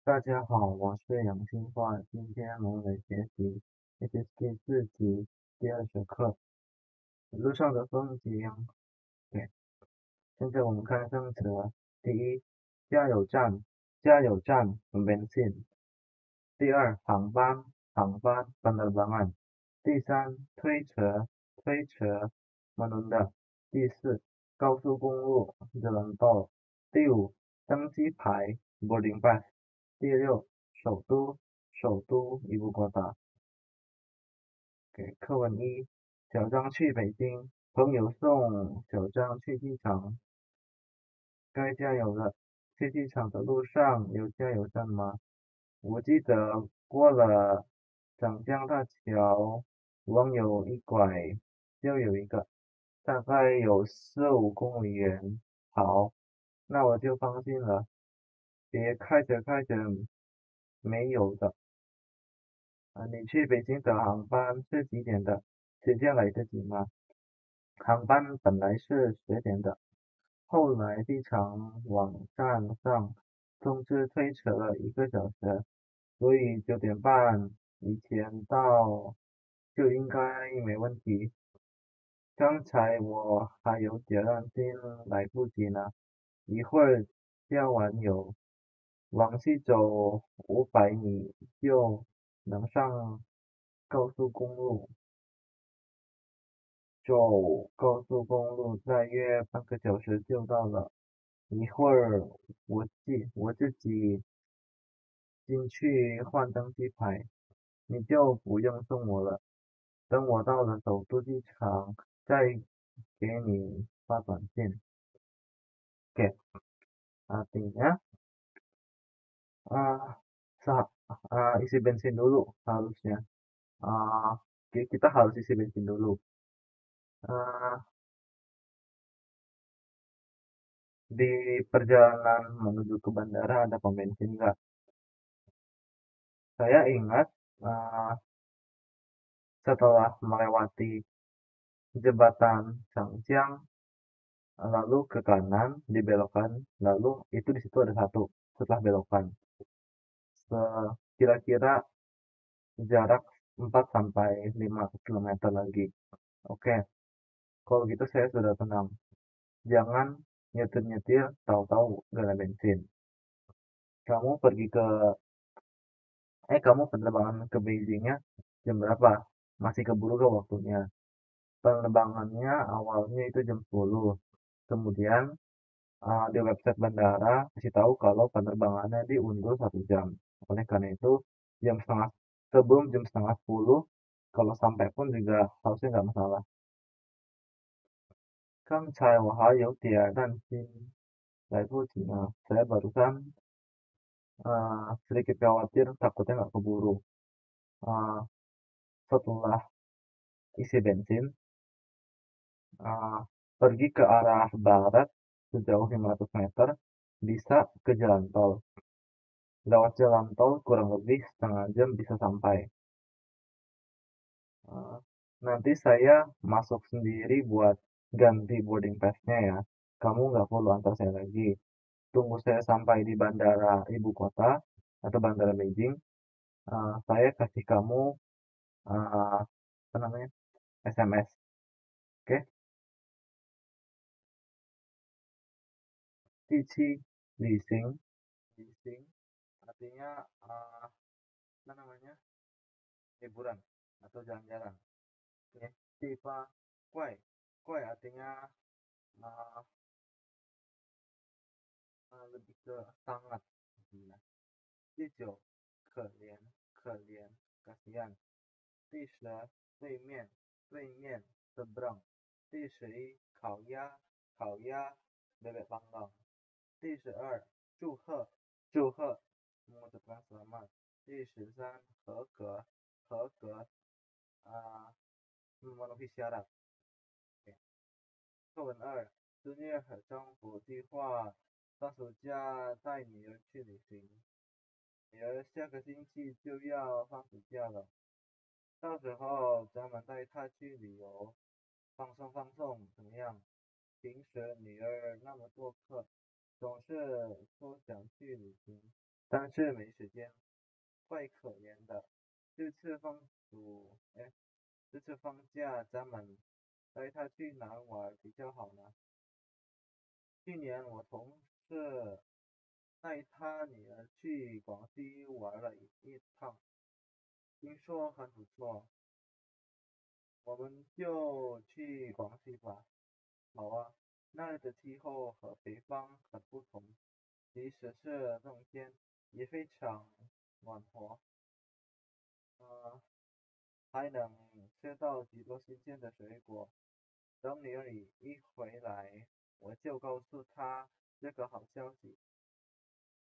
大家好，我是杨新焕，今天我们来学习 HSK 4级第二节课，路上的风景。对，现在我们看上册。第一，加油站，加油站 bensin。第二，航班，航班 penerbangan。第三，推车，推车 menunda。第四，高速公路 jalan tol。第五，登机牌 boarding pass。第六，首都，首都 ibu kota。给课文一，小张去北京，朋友送小张去机场，该加油了。去机场的路上有加油站吗？我记得过了长江大桥，往右一拐就有一个，大概有4、5公里远。好，那我就放心了。别开着开着没有的。你去北京的航班是几点的？时间来得及吗？航班本来是10点的，后来机场网站上通知推迟了1个小时，所以9点半以前到就应该没问题。刚才我还有点担心来不及呢，一会儿加完油，往西走500米就能上高速公路。走高速公路大约半个小时就到了。一会儿我自己进去换登机牌，你就不用送我了。等我到了首都机场，再给你发短信。Oke, artinya uh, isi bensin dulu harusnya. Uh, kita harus isi bensin dulu. Uh, di perjalanan menuju ke bandara ada pom bensin nggak? Saya ingat uh, setelah melewati jembatan Changjiang, lalu ke kanan dibelokkan, lalu itu di situ ada satu setelah belokan. Kira-kira jarak 4 sampai 5 kilometer lagi. Oke, kalau gitu saya sudah tenang. Jangan nyetir-nyetir tahu-tahu gak ada bensin. Kamu pergi ke kamu penerbangan ke Beijingnya jam berapa? Masih keburu gak waktunya? Penerbangannya awalnya itu jam 10. Kemudian di website bandara kasih tahu kalau penerbangannya diundur 1 jam. Oleh karena itu sebelum jam setengah 10 kalau sampai pun juga harusnya nggak masalah. 刚才我还有点担心来不及呢。Saya barusan sedikit khawatir takutnya nggak keburu. Eh, Setelah isi bensin, eh, pergi ke arah barat sejauh 500 meter, bisa ke jalan tol. Lewat jalan tol kurang lebih setengah jam bisa sampai. Eh, Nanti saya masuk sendiri buat ganti boarding pass-nya ya. Kamu nggak perlu antar saya lagi. Tunggu saya sampai di bandara ibu kota atau bandara Beijing. Saya kasih kamu apa namanya SMS. Oke? Cici leasing, leasing artinya apa namanya liburan atau jalan-jalan. Oke? Tifa kuai, kuai artinya uh, lebih ke sangat. Cijo, 可怜，可怜，kasihan。第10，对面，对面，seberang。第11，烤鸭，烤鸭，bebek panggang。第12，祝贺，祝贺，mengucapkan selamat。第13，合格，合格，memenuhi syarat。课文2，孙悦和丈夫计划放暑假带女儿去旅行。女儿下个星期就要放暑假了，到时候咱们带她去旅游，放松放松，怎么样？平时女儿那么多课，总是说想去旅行，但是没时间，怪可怜的。这次放暑，哎，这次放假咱们带他去哪玩比较好呢？去年我同事带他女儿去广西玩了一趟，听说很不错，我们就去广西吧。好啊，那里的气候和北方很不同，即使是冬天也非常暖和，呃，还能吃到许多新鲜的水果。等女儿一回来，我就告诉她这个好消息。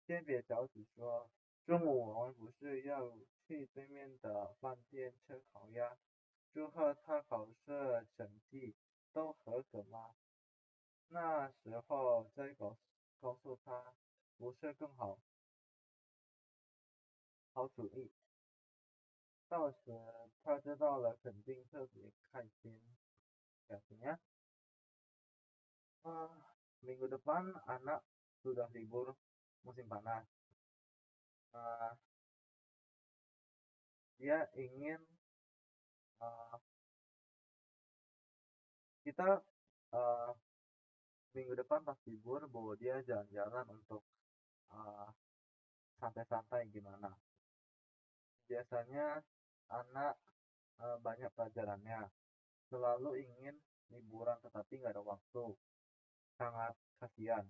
先别着急说，中午我们不是要去对面的饭店吃烤鸭，祝贺他考试成绩都合格吗？那时候再告诉他，不是更好？好主意。到时他知道了，肯定特别开心。Katanya, "Ah, minggu depan anak sudah libur musim panas. Ah, dia ingin kita ah, minggu depan pas libur bawa dia jalan-jalan untuk ah, santai-santai gimana. Biasanya anak banyak pelajarannya, selalu ingin liburan tetapi nggak ada waktu. Sangat kasihan.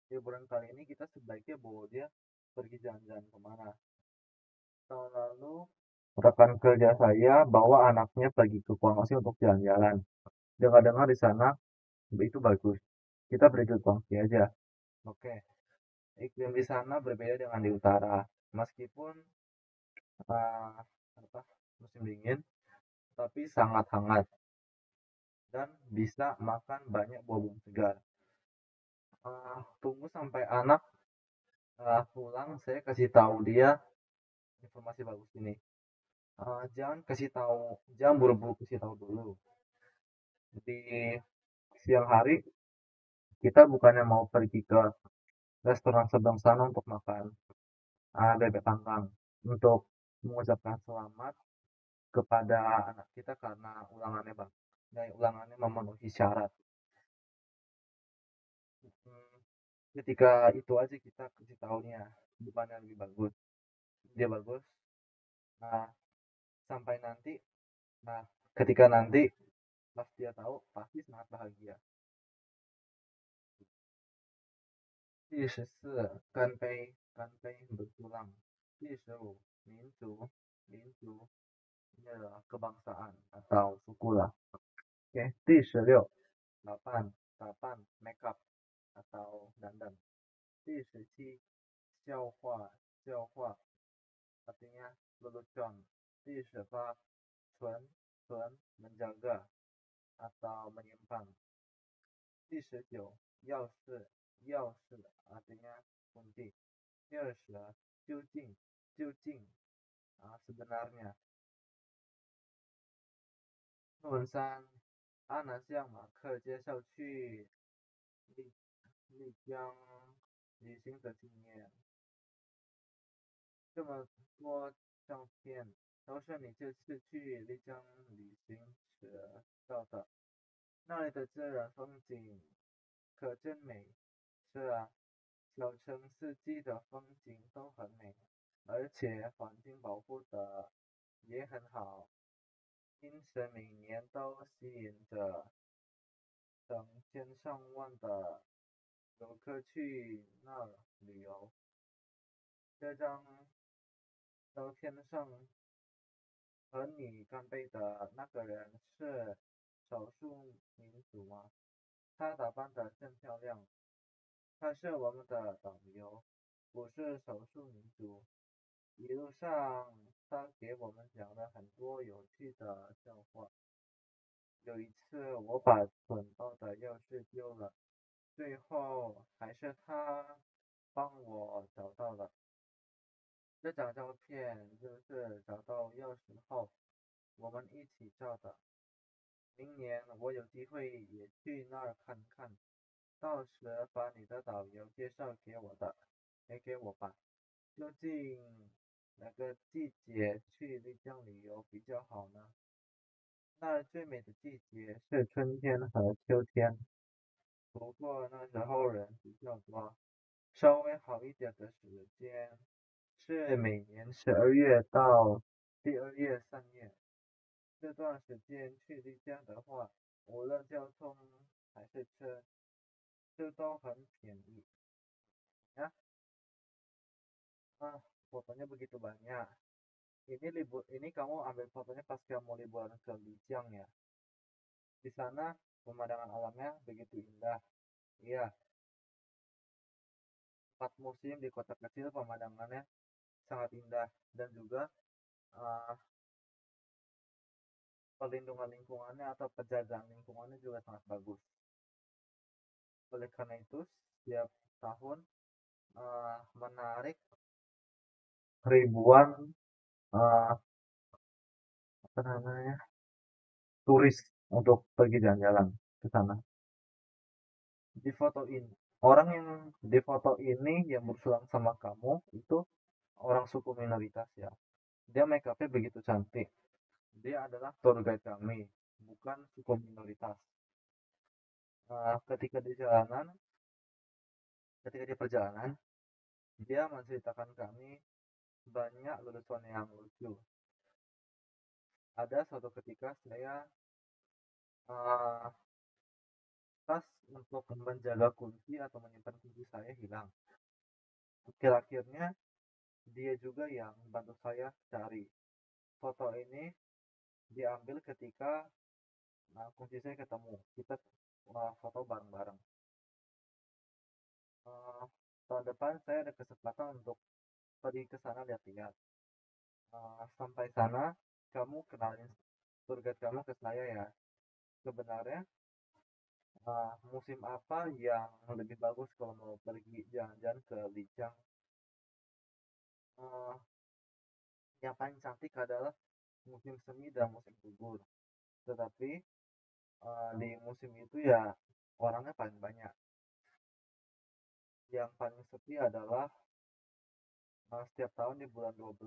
Liburan kali ini kita sebaiknya bawa dia pergi jalan-jalan kemana. Tahun lalu rekan kerja saya bawa anaknya pergi ke Guangxi untuk jalan-jalan. Dengar-dengar di sana itu bagus. Kita pergi ke Guangxi aja. Oke. Iklim di sana berbeda dengan di utara. Meskipun uh, apa, musim dingin, tapi sangat hangat dan bisa makan banyak buah-buah segar. Tunggu sampai anak pulang, saya kasih tahu dia informasi bagus ini. Jangan buru-buru kasih tahu dulu. Di siang hari kita bukannya mau pergi ke restoran seberang sana untuk makan bebek panggang, untuk mengucapkan selamat kepada anak kita karena ulangannya memenuhi syarat. Ketika itu aja kita kasih tahunya, bukannya lebih bagus, dia bagus. Nah, sampai nanti, nah ketika nanti pas dia tahu pasti sangat bahagia. 第14干杯 bertulang. 第15 民族 ini adalah kebangsaan atau suku lah. Oke, 第16 tapan makeup atau dandan. 第17 笑话 artinya lelucon. 第18 纯 menjaga atau menyimpan. 第19 钥匙 artinya kunci. 第20 究竟 sebenarnya. 论3阿南向马克介绍去丽江旅行的经验。这么多照片都是你这次去丽江旅行时照的，那里的自然风景可真美。是啊，小城四季的风景都很美，而且环境保护的也很好，因此每年都吸引着成千上万的游客去那儿旅游。这张照片上和你干杯的那个人是少数民族吗？他打扮得真漂亮。他是我们的导游，不是少数民族。一路上，他给我们讲了很多有趣的笑话。有一次，我把存包的钥匙丢了，最后还是他帮我找到了。这张照片就是找到钥匙后我们一起照的。明年我有机会也去那儿看看，到时把你的导游介绍给我的。给我吧。究竟哪个季节去丽江旅游比较好呢？那最美的季节是春天和秋天，不过那时候人比较多。稍微好一点的时间是每年12月到第2月、3月。这段时间去丽江的话，无论交通还是车，这都很便宜呀。Ah, fotonya begitu banyak. Ini kamu ambil fotonya pas kamu liburan ke Lijiang ya. Di sana pemandangan alamnya begitu indah. Iya, 4 musim di kota kecil pemandangannya sangat indah dan juga uh, perlindungan lingkungannya atau penjagaan lingkungannya juga sangat bagus. Oleh karena itu, setiap tahun menarik ribuan uh, apa namanya turis untuk pergi jalan-jalan ke sana. Di foto ini, orang yang di foto ini yang bersulang sama kamu itu orang suku minoritas ya. Dia make upnya begitu cantik. Dia adalah tour guide kami, bukan suku minoritas. Ketika di jalanan, ketika di perjalanan, dia menceritakan kami banyak lelucon yang lucu. Ada suatu ketika saya uh, tas untuk menjaga kunci atau menyimpan kunci saya hilang. Akhir-akhirnya dia juga yang bantu saya cari. Foto ini diambil ketika kunci saya ketemu. Kita foto bareng-bareng. Tahun depan saya ada kesempatan untuk pergi ke sana lihat-lihat. Sampai sana kamu kenalin tour guide kamu ke saya ya. Sebenarnya musim apa yang lebih bagus kalau mau pergi jalan-jalan ke Lijiang? Yang paling cantik adalah musim semi dan musim gugur. Tetapi di musim itu ya orangnya paling banyak. Yang paling sepi adalah setiap tahun di bulan 12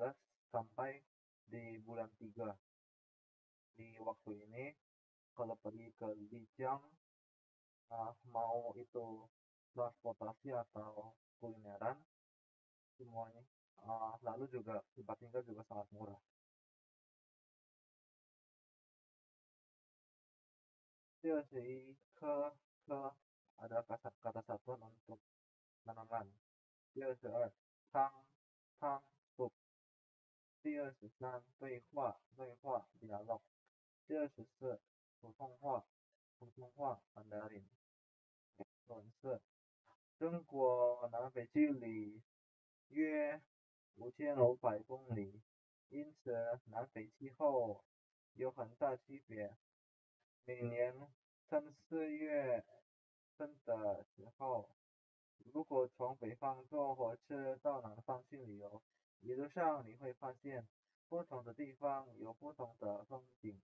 sampai di bulan 3. Di waktu ini kalau pergi ke Lijiang mau itu transportasi atau kulineran semuanya lalu juga tempat tinggal juga sangat murah. 第21科 adalah kata satuan untuk tanaman. 第22汤不。第23对话 dialog. 第24普通话 Mandarin. 文字中国南北距离约5500公里，因此南北气候有很大区别。每年3、4月份的时候，如果从北方坐火车到南方去旅游，一路上你会发现不同的地方有不同的风景，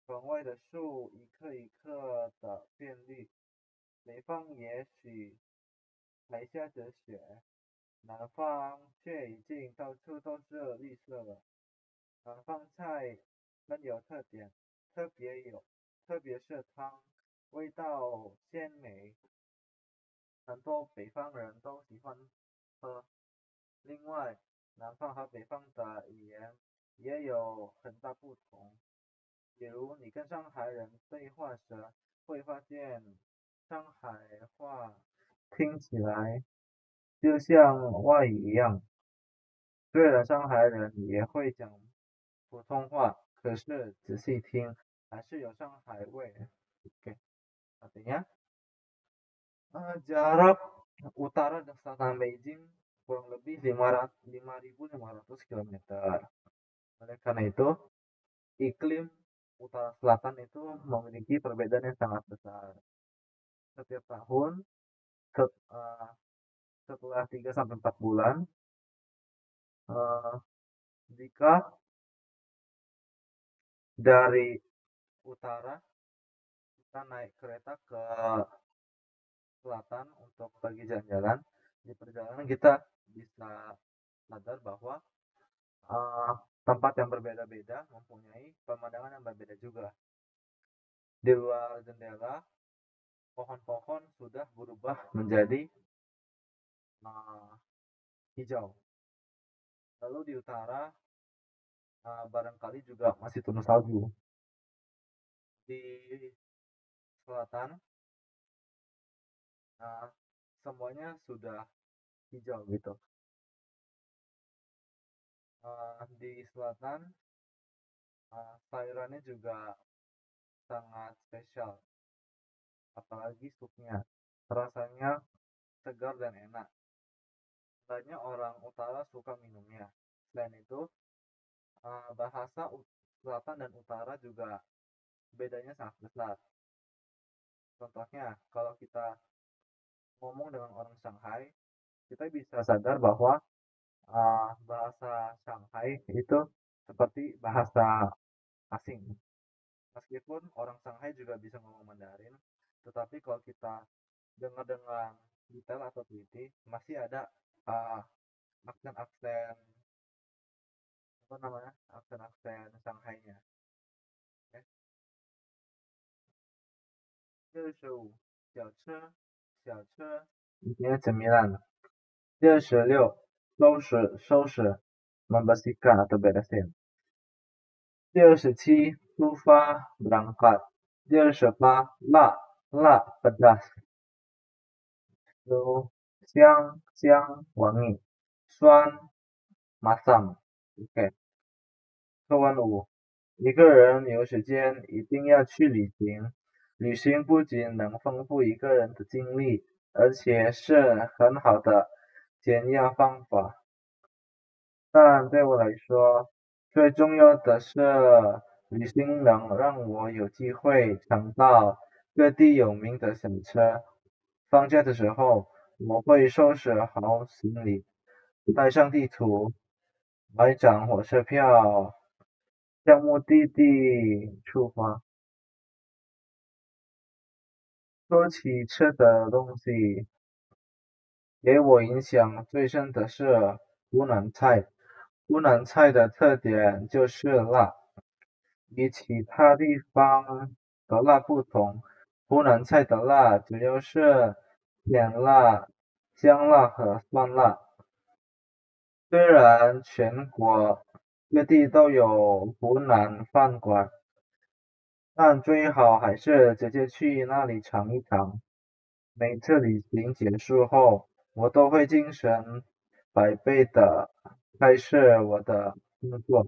窗外的树一棵一棵的变绿，北方也许还下着雪，南方却已经到处都是绿色了。南方菜很有特点，特别有，特别是汤，味道鲜美，很多北方人都喜欢喝。另外，南方和北方的语言也有很大不同。比如你跟上海人对话时，会发现上海话听起来就像外语一样。虽然上海人也会讲普通话，可是仔细听还是有上海味。Oke, artinya jarak utara dan selatan Beijing kurang lebih 5.500 km. Oleh karena itu, iklim utara selatan itu memiliki perbedaan yang sangat besar. Setiap tahun setelah 3 sampai 4 bulan, jika dari utara kita naik kereta ke selatan untuk pergi jalan-jalan, Di perjalanan kita bisa sadar bahwa tempat yang berbeda-beda mempunyai pemandangan yang berbeda juga. Di luar jendela, pohon-pohon sudah berubah menjadi hijau. Lalu di utara, barangkali juga masih turun salju. Di selatan, semuanya sudah hijau gitu. Di selatan, sayurannya juga sangat spesial, apalagi supnya. Rasanya segar dan enak. Banyak orang utara suka minumnya. Selain itu, bahasa selatan dan utara juga bedanya sangat besar. Contohnya, kalau kita ngomong dengan orang Shanghai, kita bisa sadar bahwa bahasa Shanghai itu seperti bahasa asing. Meskipun orang Shanghai juga bisa ngomong Mandarin, tetapi kalau kita dengar dengan detail atau teliti, masih ada aksen-aksen apa namanya, aksen-aksen Shanghai-nya. Okay. 65cemilan. 66 收拾 membersihkan atau beresin. 67 出发 berangkat. 68 la pedas. 香 wangi. 酸 masam. OK. 课文5一个人有时间一定要去旅行。旅行不仅能丰富一个人的经历，而且是很好的减压方法。但对我来说，最重要的是旅行能让我有机会尝到各地有名的小吃。放假的时候，我会收拾好行李，带上地图，买张火车票，向目的地出发。说起吃的东西，给我影响最深的是湖南菜。湖南菜的特点就是辣，与其他地方的辣不同，湖南菜的辣主要是甜辣、香辣和酸辣。虽然全国各地都有湖南饭馆，但最好还是直接去那里尝一尝。每次旅行结束后，我都会精神百倍的开始我的工作。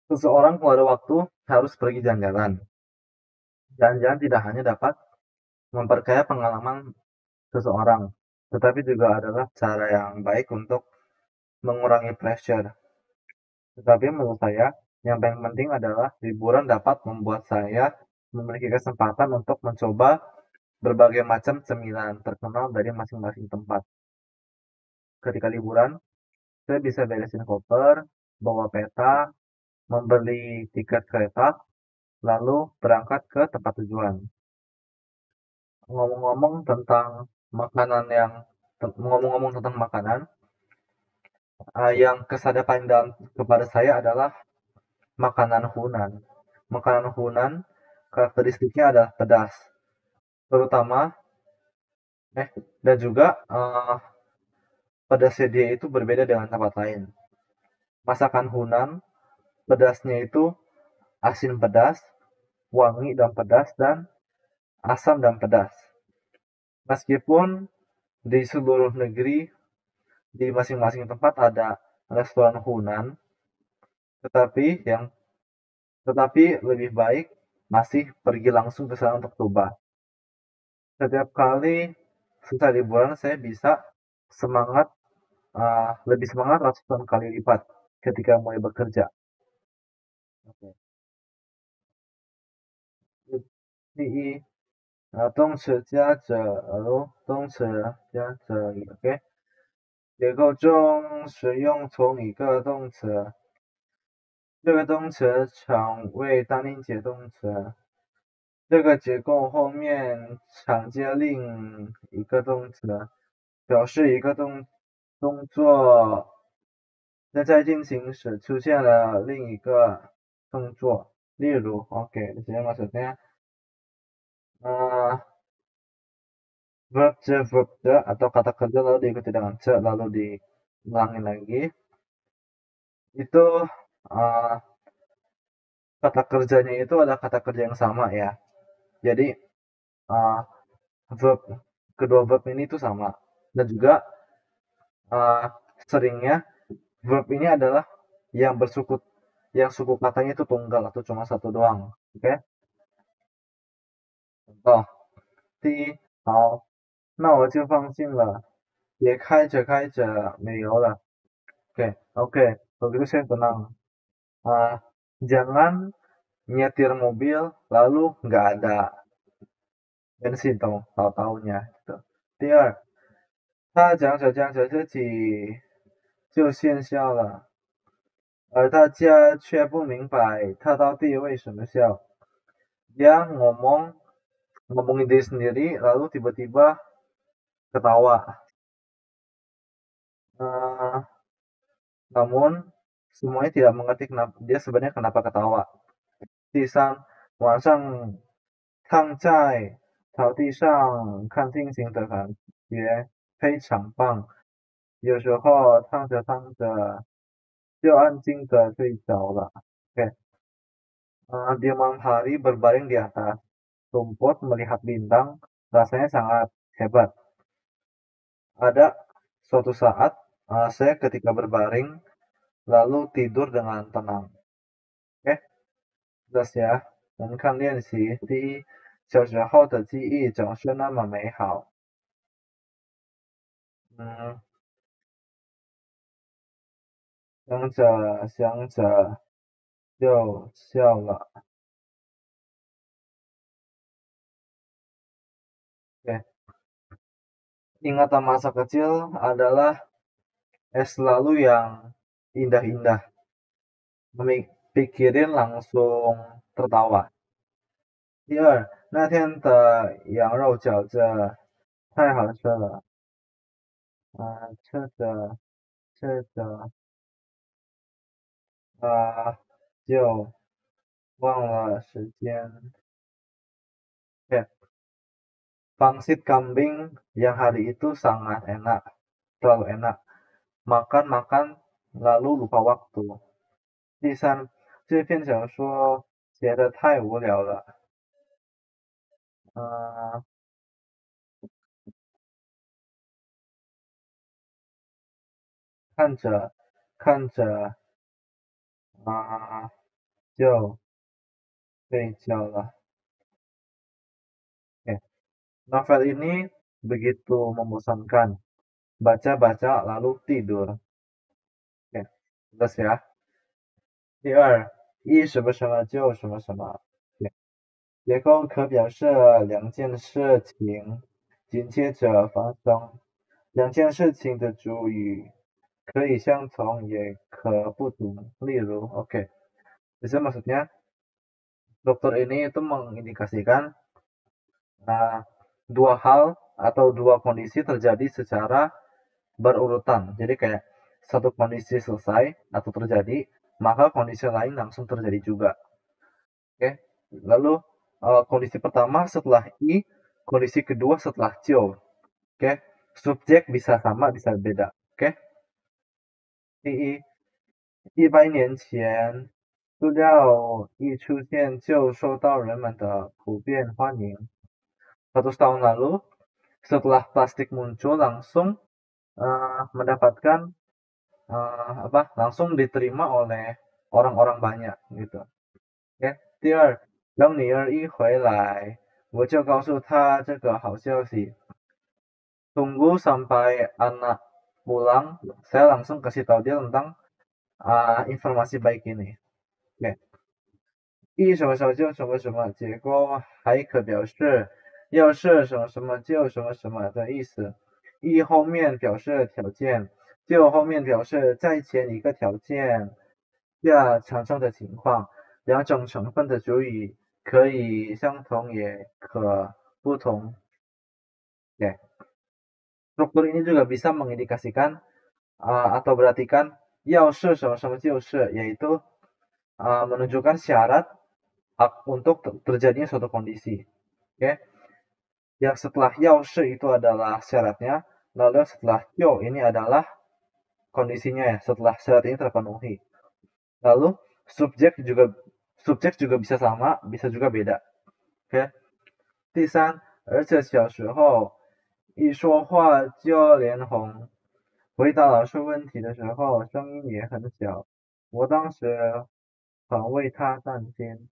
Seseorang kalau ada waktu harus pergi jalan-jalan. Jalan-jalan tidak hanya dapat memperkaya pengalaman seseorang, tetapi juga adalah cara yang baik untuk mengurangi pressure. Tetapi menurut saya, yang paling penting adalah liburan dapat membuat saya memiliki kesempatan untuk mencoba berbagai macam cemilan terkenal dari masing-masing tempat. Ketika liburan, saya bisa beresin koper, bawa peta, membeli tiket kereta, lalu berangkat ke tempat tujuan. Ngomong-ngomong tentang makanan ngomong-ngomong tentang makanan, yang kesannya paling dalam kepada saya adalah makanan Hunan. Makanan Hunan karakteristiknya adalah pedas, terutama dan juga pedasnya dia itu berbeda dengan tempat lain. Masakan Hunan pedasnya itu asin pedas, wangi dan pedas, dan asam dan pedas. Meskipun di seluruh negeri di masing-masing tempat ada restoran Hunan, tetapi lebih baik masih pergi langsung ke sana untuk coba. Setiap kali selesai liburan saya bisa semangat lebih semangat ratusan kali lipat ketika mulai bekerja. Oke. 第一，动词加者动词加者语，OK。结构中使用同一个动词，这个动词常为单音节动词，这个结构后面常接另一个动词，表示一个动作那在进行时出现了另一个动作。例如 oke di sini maksudnya verb the atau kata kerja lalu diikuti dengan ce lalu diulangin lagi itu kata kerjanya itu ada kata kerja yang sama ya. Jadi verb kedua verb ini tuh sama dan juga seringnya verb ini adalah yang suku katanya itu tunggal atau cuma satu doang. Oke? Contoh, 第一，好，那我就放心了，也开着没油了。Oke, kalau gitu saya tenang. Jangan nyetir mobil lalu nggak ada bensin tahu-tahunya gitu. 第二，他讲着自己就先笑了，而大家却不明白他到底为什么笑。Dia ngomongin diri sendiri lalu tiba-tiba ketawa. Namun semuanya tidak mengerti dia sebenarnya kenapa ketawa. 第三，晚上躺在草地上看星星的感觉非常棒。有时候躺着就安静的睡着了。Di malam hari berbaring di atas rumput melihat bintang rasanya sangat hebat. Ada suatu saat saya ketika berbaring lalu tidur dengan tenang. Oke, jelas ya. 我们看练习。第一，小时候的记忆总是那么美好。想着就笑了。Ingatan masa kecil adalah selalu yang indah-indah. Pikirin langsung tertawa. 第二，那天的羊肉饺子太好吃了。吃着就忘了时间。Pangsit kambing yang hari itu sangat enak, terlalu enak. Makan lalu lupa waktu. 第三，这篇小说写得太无聊了。看着就睡觉了。Novel ini begitu membosankan. Baca-baca lalu tidur. Jelas ya. 第二，一什么什么就什么什么。结构可表示两件事情紧接着发生。两件事情的主语可以相同也可不同。例如 oke. Bisa maksudnya struktur ini itu mengindikasikan dua hal atau dua kondisi terjadi secara berurutan. Jadi kayak satu kondisi selesai atau terjadi, maka kondisi lain langsung terjadi juga. Lalu kondisi pertama setelah i, kondisi kedua setelah jiu. Subjek bisa sama, bisa beda. 第一，100年前塑料一出现就受到人们的普遍欢迎。100 tahun lalu, setelah plastik muncul langsung mendapatkan langsung diterima oleh orang-orang banyak gitu. 第二，等女儿一回来，我就告诉她这个好消息。Tunggu sampai anak pulang, saya langsung kasih tahu dia tentang informasi baik ini. 一什么什么就什么什么，结果还可表示要是什么什么就什么什么的意思。一后面表示条件，就后面表示在前一个条件下产生的情况。两种成分的主语可以相同也可不同. Oke. Struktur ini juga bisa mengindikasikan atau berartikan 要是什么什么就是 yaitu menunjukkan syarat untuk terjadinya suatu kondisi. Oke. Yang setelah 要是 itu adalah syaratnya, lalu setelah 就 ini adalah kondisinya ya, setelah syarat ini terpenuhi. Lalu subjek juga bisa sama, bisa juga beda. Oke. 第三，而且小时候一说话就脸红，回答老师问题的时候声音也很小，我当时很为他担心.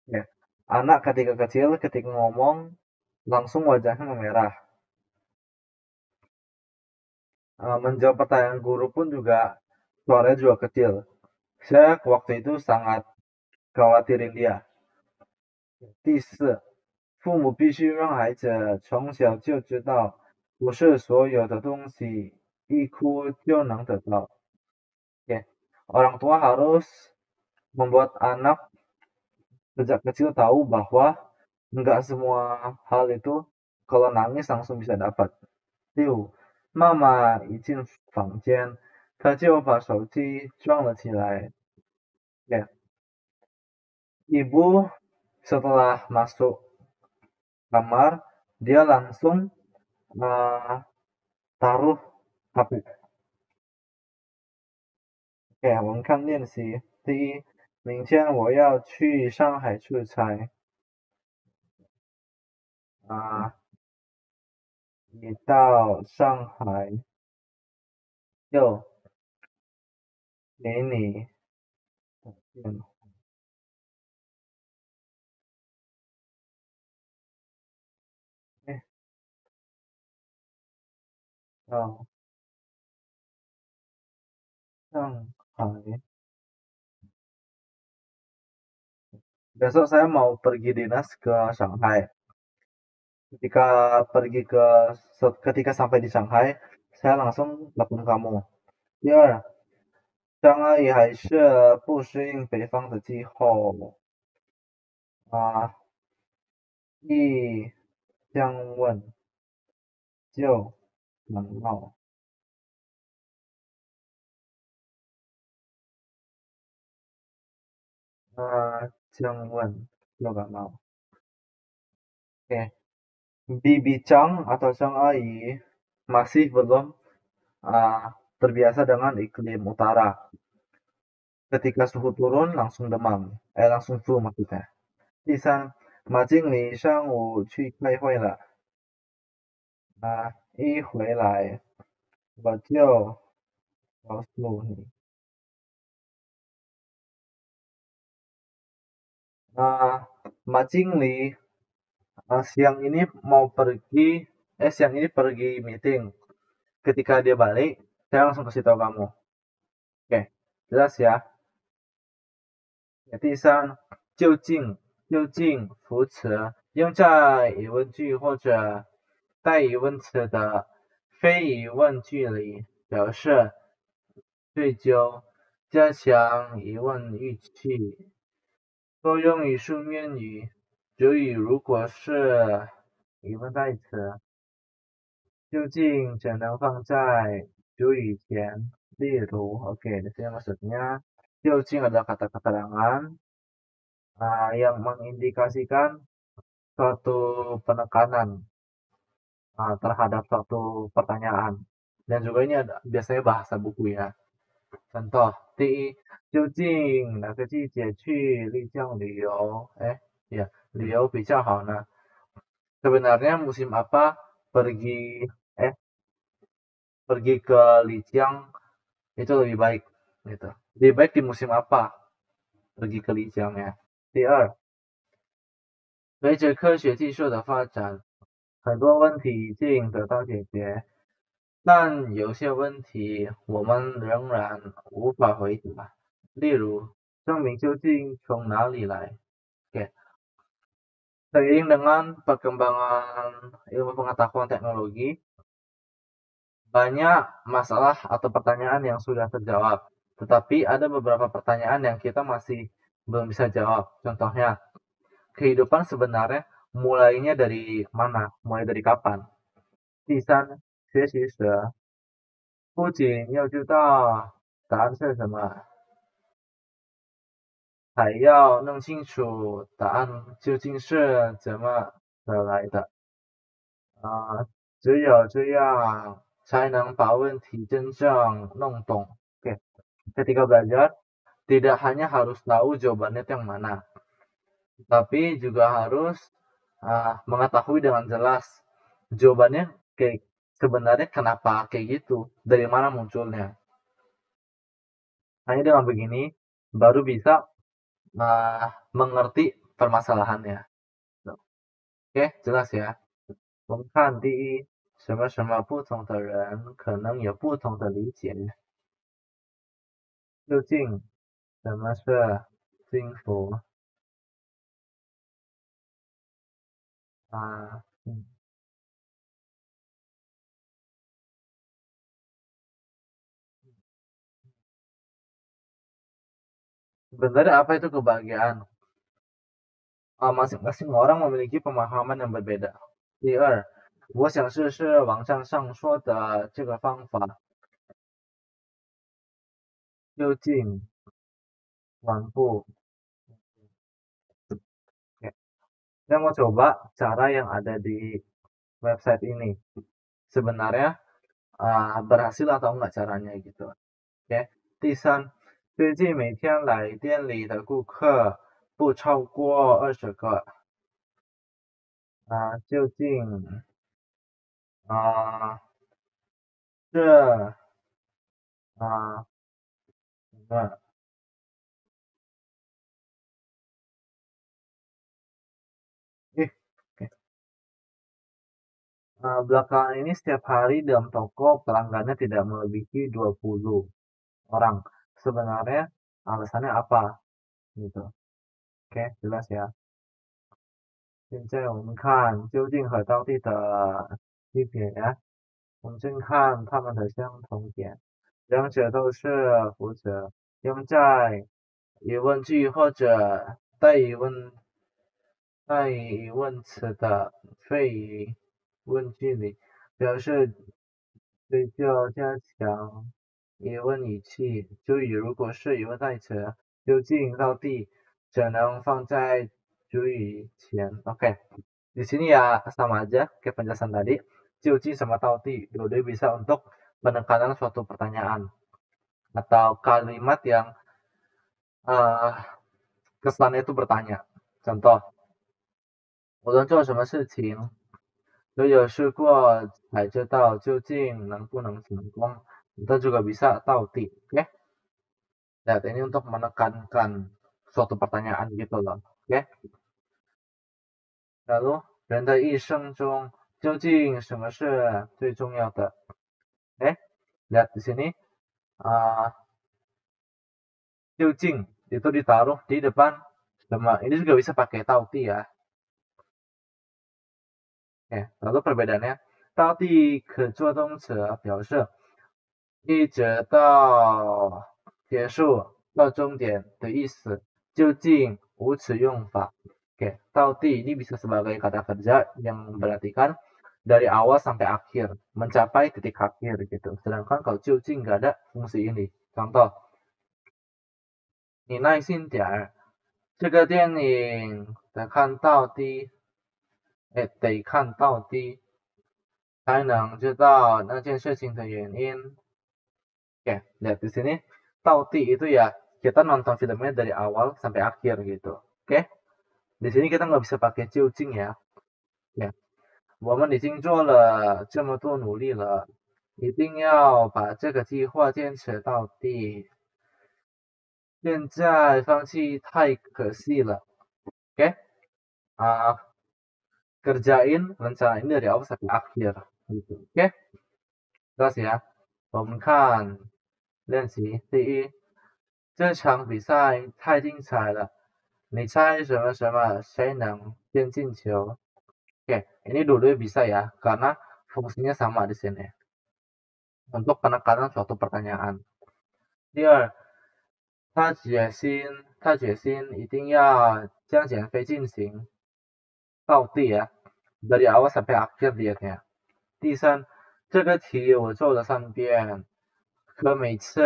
Ya. Anak ketika kecil ketika ngomong langsung wajahnya memerah. Menjawab pertanyaan guru pun juga suaranya juga kecil. Saya waktu itu sangat khawatirin dia. 第四，父母必须让孩子从小就知道，不是所有的东西一哭就能得到. Oke. Orang tua harus membuat anak sejak kecil tahu bahwa enggak semua hal itu kalau nangis langsung bisa dapat. 第五，妈妈一进房间，她就把手机装了起来。Ya. Ibu setelah masuk kamar, dia langsung taruh HP. OK，我们看练习。第一，明天我要去上海出差。你到上海就给你打电话。到上海。Besok saya mau pergi dinas ke Shanghai. Ketika sampai di Shanghai, saya langsung telepon kamu. 第二，张阿姨还是不适应北方的气候一降温就感冒。降温就感冒。Oke. Bibi Chang atau Chang Ai masih belum terbiasa dengan iklim utara. Ketika suhu turun langsung demam, langsung flu maksudnya. 第三，马经理上午去开会了，一回来我就告诉你。马经理siang ini pergi meeting. Ketika dia balik, saya langsung kasih tahu kamu. Oke, jelas ya. 第三，就近副词用在疑问句或者带疑问词的非疑问句里，表示对究，加强疑问语气。多用于书面语，主语如果是疑问代词，究竟只能放在主语前。例如 oke, di sini maksudnya 究竟 adalah kata keterangan yang mengindikasikan suatu penekanan terhadap suatu pertanyaan. Dan juga ini biasanya bahasa buku ya. Contoh, 第一，究竟哪个季节去丽江旅游？旅游比较好呢。Sebenarnya musim apa pergi ke Lijiang itu lebih baik gitu. Lebih baik di musim apa pergi ke Lijiang ya. 第二，随着科学技术的发展，很多问题已经得到解决，但有些问题我们仍然无法回答。例如，证明究竟从哪里来？Oke. Seiring dengan perkembangan ilmu pengetahuan teknologi, banyak masalah atau pertanyaan yang sudah terjawab. Tetapi ada beberapa pertanyaan yang kita masih belum bisa jawab. Contohnya, kehidupan sebenarnya mulainya dari mana? Mulai dari kapan? 第三，学习时不仅要知道答案是什么，还要弄清楚答案究竟是怎么得来的。只有这样才能把问题真正弄懂. Oke, ketika belajar, tidak hanya harus tahu jawabannya itu yang mana, tapi juga harus mengetahui dengan jelas jawabannya kayak sebenarnya kenapa kayak gitu, dari mana munculnya. Hanya dengan begini baru bisa mengerti permasalahannya. Oke, jelas ya. 我们看第一，什么什么不同的人可能有不同的理解。究竟什么是幸福？啊，sebenarnya apa itu kebahagiaan? Masing-masing orang memiliki pemahaman yang berbeda. 第二，我想试试网站上说的这个方法，究竟mampu? Oke. Saya mau coba cara yang ada di website ini. Sebenarnya berhasil atau enggak caranya gitu. Oke. 第三，最近每天来店里的顾客不超过20个。究竟这什么belakangan ini setiap hari dalam toko pelanggannya tidak melebihi 20 orang. Sebenarnya alasannya apa? Gitu. Oke, jelas ya. 现在我们看究竟和当地的区别，我们先看它们的相同点，两者都是负责用在疑问句或者带疑问词的非疑问句里，表示追究加强疑问语气。注意，如果是疑问代词，究竟到底只能放在主语前。Oke, di sini ya sama aja kayak penjelasan tadi. 究竟sama tauti dua-duanya bisa untuk penekanan suatu pertanyaan atau kalimat yang kesannya itu bertanya. Contoh, 无论做什么事情都有试过才知道究竟能不能成功. Kita juga bisa tauti, oke? Lihat, ini untuk menekankan suatu pertanyaan gitu loh, oke? Lalu, 人的一生中究竟什么是最重要的? Lihat di sini, 究竟 itu ditaruh di depan sama. Ini juga bisa pakai tauti ya. Lalu perbedaannya, 到底可做动词表示一直到结束到终点的意思，究竟无此用法. Oke, 到底 ini bisa sebagai kata kerja yang berartikan dari awal sampai akhir, mencapai titik akhir gitu. Sedangkan kalau 究竟 nggak ada fungsi ini. Contoh, 你耐心点儿，这个电影得看到底才能知道那件事情的原因. Oke, lihat di sini, 到底 itu ya kita nonton filmnya dari awal sampai akhir gitu. Oke, di sini kita nggak bisa pakai 究竟 ya. 我们已经做了这么多努力了，一定要把这个计划坚持到底。现在放弃太可惜了. Oke, kerjain rencana ini dari awal sampai akhir gitu. Oke, jelas ya. 我们看练习第一，这场比赛太精彩了，你猜什么什么谁能先进球? Oke, ini dua-duanya bisa ya, karena fungsinya sama di sini. Untuk penekanan suatu pertanyaan. 第二，他决心一定要将减肥进行到地啊，dari awal sampai akhir lihatnya。第三，这个题我做了3遍，可每次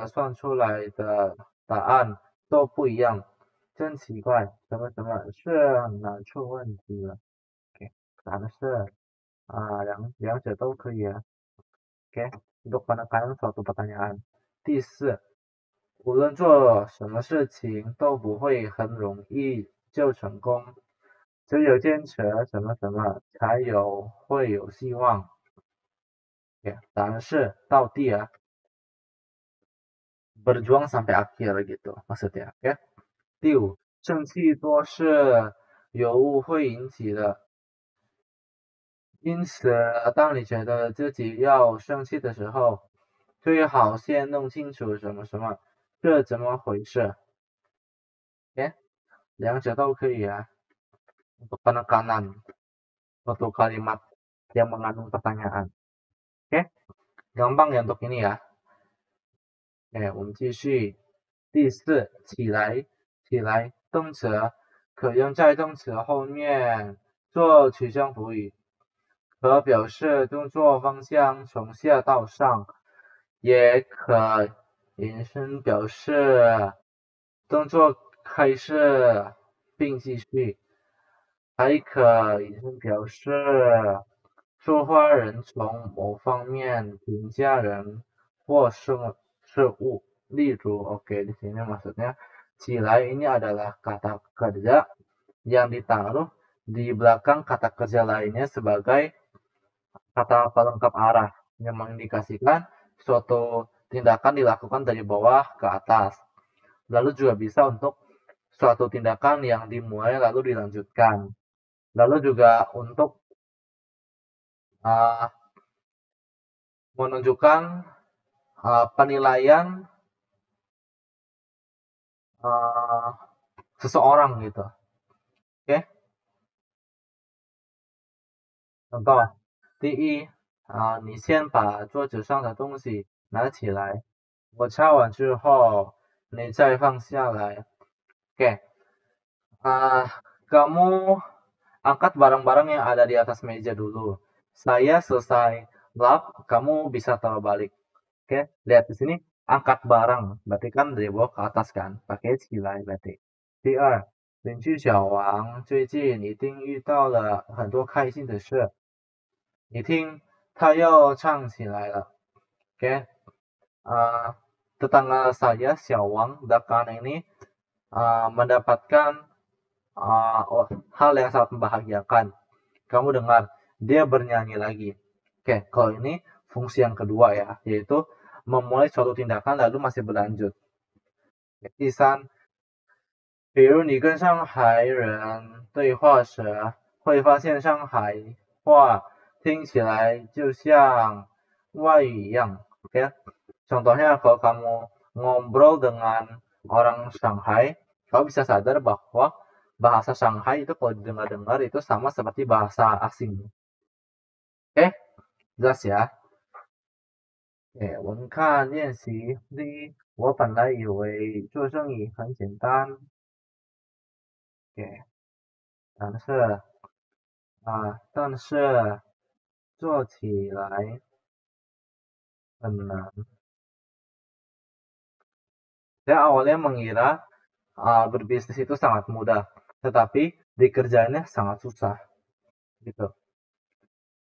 算出来的答案都不一样，真奇怪，什么什么是哪出问题了？OK，答案是两者都可以啊。OK，untuk penekanan suatu pertanyaan。第四，无论做什么事情都不会很容易就成功，只有坚持什么什么会有希望。答案是到地啊，berjuang sampai akhir gitu maksudnya。第五，生气多是有误会引起的，因此当你觉得自己要生气的时候，最好先弄清楚什么什么，这怎么回事。两者都可以啊。untuk penekanan suatu kalimat yang mengandung pertanyaan。gampang ya untuk ini ya。我们继续。第四，起来，起来，动词可用在动词后面做取向补语，可表示动作方向从下到上，也可引申表示动作开始并继续，还可引申表示说话人从某方面评价人或事物。例如, oke, di sini maksudnya cilai ini adalah kata kerja yang ditaruh di belakang kata kerja lainnya sebagai kata pelengkap arah yang mengindikasikan suatu tindakan dilakukan dari bawah ke atas. Lalu juga bisa untuk suatu tindakan yang dimulai lalu dilanjutkan. Lalu juga untuk menunjukkan penilaian seseorang gitu. Oke. contoh，第一，你先把桌子上的东西拿起来，我擦完之后，你再放下来。Oke. Kamu angkat barang-barang yang ada di atas meja dulu. Saya selesai lap, kamu bisa taruh balik. Oke, lihat di sini angkat barang, berarti kan dari bawah ke atas kan, pakai 起来 berarti。第二，邻居小王最近一定遇到了很多开心的事。你听，他又唱起来了。Oke, tetangga saya Xiaowang belakangan ini mendapatkan hal yang sangat membahagiakan. Kamu dengar, dia bernyanyi lagi. Oke, kalau ini fungsi yang kedua ya, yaitu memulai suatu tindakan lalu masih berlanjut。第三，比如你跟上海人对话时，会发现上海话听起来就像外语一样。Oke, contohnya kalau kamu ngobrol dengan orang Shanghai, kamu bisa sadar bahwa bahasa Shanghai itu kalau didengar-dengar itu sama seperti bahasa asing。jelas ya。我们看练习。第一，我本来以为做生意很简单。但是做起来很难。Saya awalnya mengira berbisnis itu sangat mudah, tetapi dikerjainnya sangat susah. Gitu.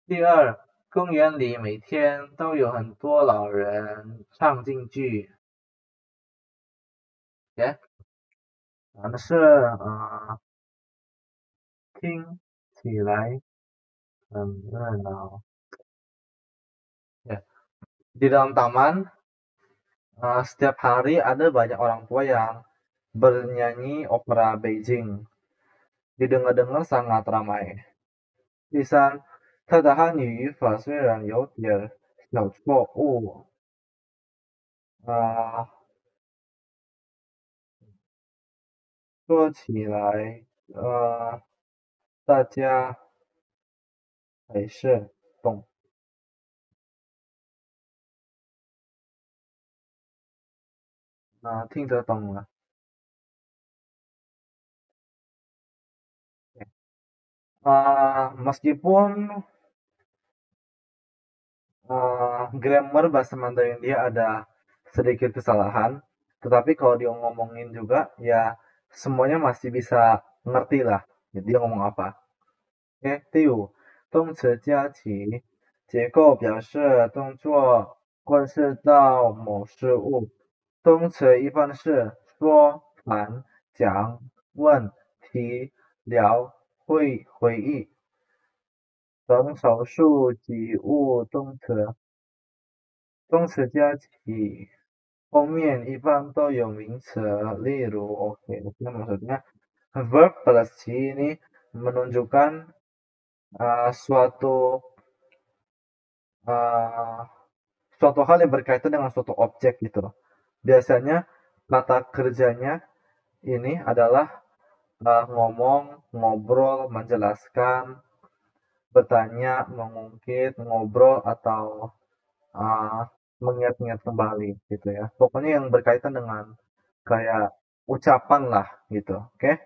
第二，公园里每天都有很多老人唱京剧。但是听起来很热闹。Di dalam taman setiap hari ada banyak orang tua yang bernyanyi opera Beijing. Didengar-dengar sangat ramai。第三，他的汉语语法虽然有点小错误，说起来大家还是懂。听得懂了。Meskipun grammar bahasa Mandarin dia ada sedikit kesalahan, tetapi kalau dia ngomongin juga ya semuanya masih bisa ngerti lah. Jadi dia ngomong apa. OK，第五，动词加题，结构表示动作关系到某事物。动词一般是说、谈、讲、问、提、聊、会、回忆等少数及物动词。动词加起后面一般都有名词，例如 OK，那maksudnya verb plus ci ini menunjukkan suatu uh, suatu hal yang berkaitan dengan suatu objek gitu. Biasanya kata kerjanya ini adalah ngomong, ngobrol, menjelaskan, bertanya, mengungkit, ngobrol atau uh, mengingat-ingat kembali gitu ya. Pokoknya yang berkaitan dengan kayak ucapan lah gitu. Oke?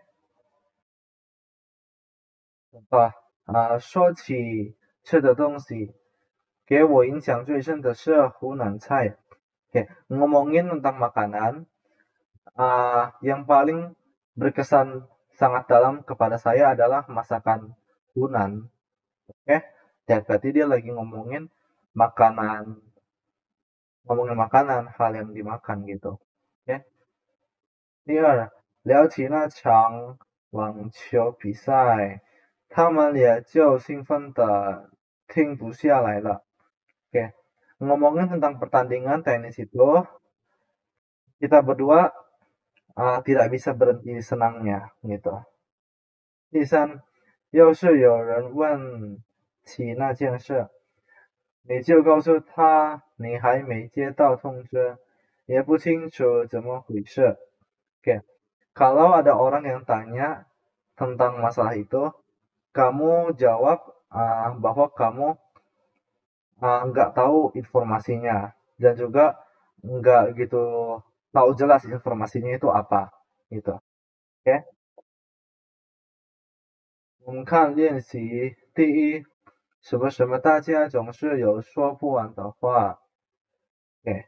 Contoh, 说起吃的东西，给我影响最深的是湖南菜. Oke, ngomongin tentang makanan, yang paling berkesan sangat dalam kepada saya adalah masakan Hunan. Oke, ya berarti dia lagi makanan, ngomongin makanan, hal yang dimakan gitu. Oke. 第二，聊起那场网球比赛，他们也就兴奋的停不下来了. Oke, ngomongin tentang pertandingan tenis itu, kita berdua tidak bisa berhenti senangnya gitu. 第三，要是有人问起那件事，你就告诉他你还没接到通知，也不清楚怎么回事. Oke, kalau ada orang yang tanya tentang masalah itu, kamu jawab bahwa kamu nggak tahu informasinya dan juga nggak gitu tahu jelas informasinya itu apa gitu. Oke, 我们看练习第一，什么什么大家总是有说不完的话。OK，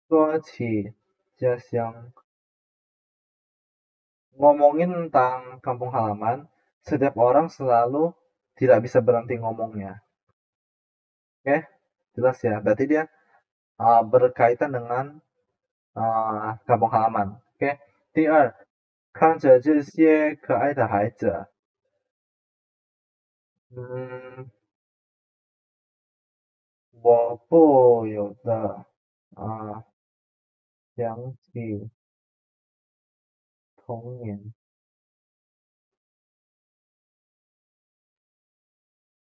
说起家乡，ngomongin tentang kampung halaman, setiap orang selalu tidak bisa berhenti ngomongnya. Oke, jelas ya. Berarti dia berkaitan dengan kampung halaman. Oke, 第二，看着这些可爱的孩子，我不由得想起童年。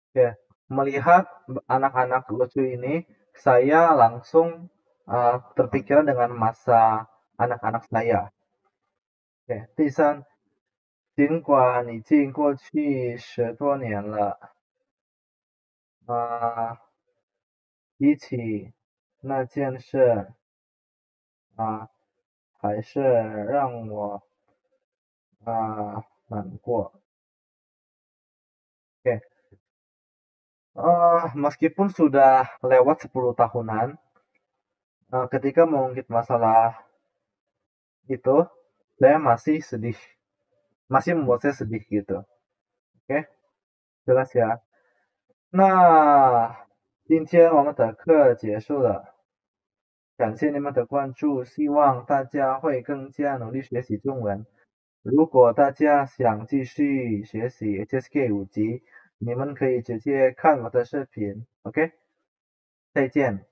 Oke, melihat anak-anak lucu ini, saya langsung terpikiran dengan masa anak-anak saya. Oke, 第三，尽管已经过去10多年了，比起那件事还是让我难过. Oke, meskipun sudah lewat 10 tahunan, ketika mengungkit masalah itu, saya masih sedih, masih membuat saya sedih gitu. Oke, jelas ya.那今天我们的课结束了，感谢你们的关注，希望大家会更加努力学习中文。如果大家想继续学习 HSK 5级，你们可以直接看我的视频。OK，再见。